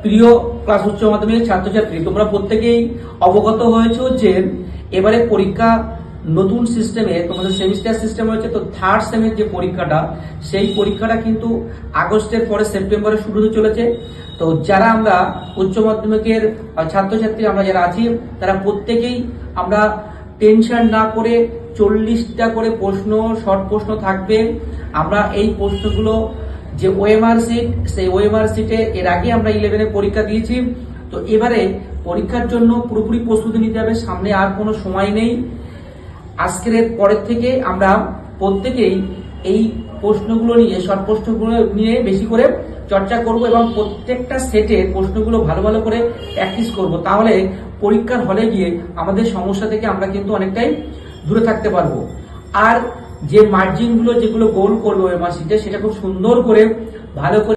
প্রিয় ক্লাস উচ্চ মাধ্যমিক ছাত্রছাত্রী, তোমরা প্রত্যেকেই অবগত হয়েছো যে এবারে পরীক্ষা নতুন সিস্টেমে, তোমাদের সেমিস্টার সিস্টেম হয়েছে। তো থার্ড সেমের যে পরীক্ষাটা, সেই পরীক্ষাটা কিন্তু আগস্টের পরে সেপ্টেম্বরে শুরু হতে চলেছে। তো যারা আমরা উচ্চ মাধ্যমিকের ছাত্রছাত্রী আমরা যারা আছি, তারা প্রত্যেকেই আমরা টেনশন না করে 40টা করে প্রশ্ন, শর্ট প্রশ্ন থাকবে। আমরা এই প্রশ্নগুলো যে ওএমআর সিট, সেই ওএমআর সিটে এর আগে আমরা 11-এ পরীক্ষা দিয়েছি। তো এবারে পরীক্ষার জন্য পুরোপুরি প্রস্তুতি নিতে হবে, সামনে আর কোনো সময় নেই। আজকের পরের থেকে আমরা প্রত্যেকেই এই প্রশ্নগুলো নিয়ে, শর্ট প্রশ্নগুলো নিয়ে বেশি করে চর্চা করব এবং প্রত্যেকটা সেটের প্রশ্নগুলো ভালো ভালো করে প্র্যাকটিস করব। তাহলে পরীক্ষার হলে গিয়ে আমাদের সমস্যা থেকে আমরা কিন্তু অনেকটাই দূরে থাকতে পারবো। আর যে মার্জিনগুলো যেগুলো গোল করবো ওএমআর সিটে, সেটা খুব সুন্দর করে ভালো করে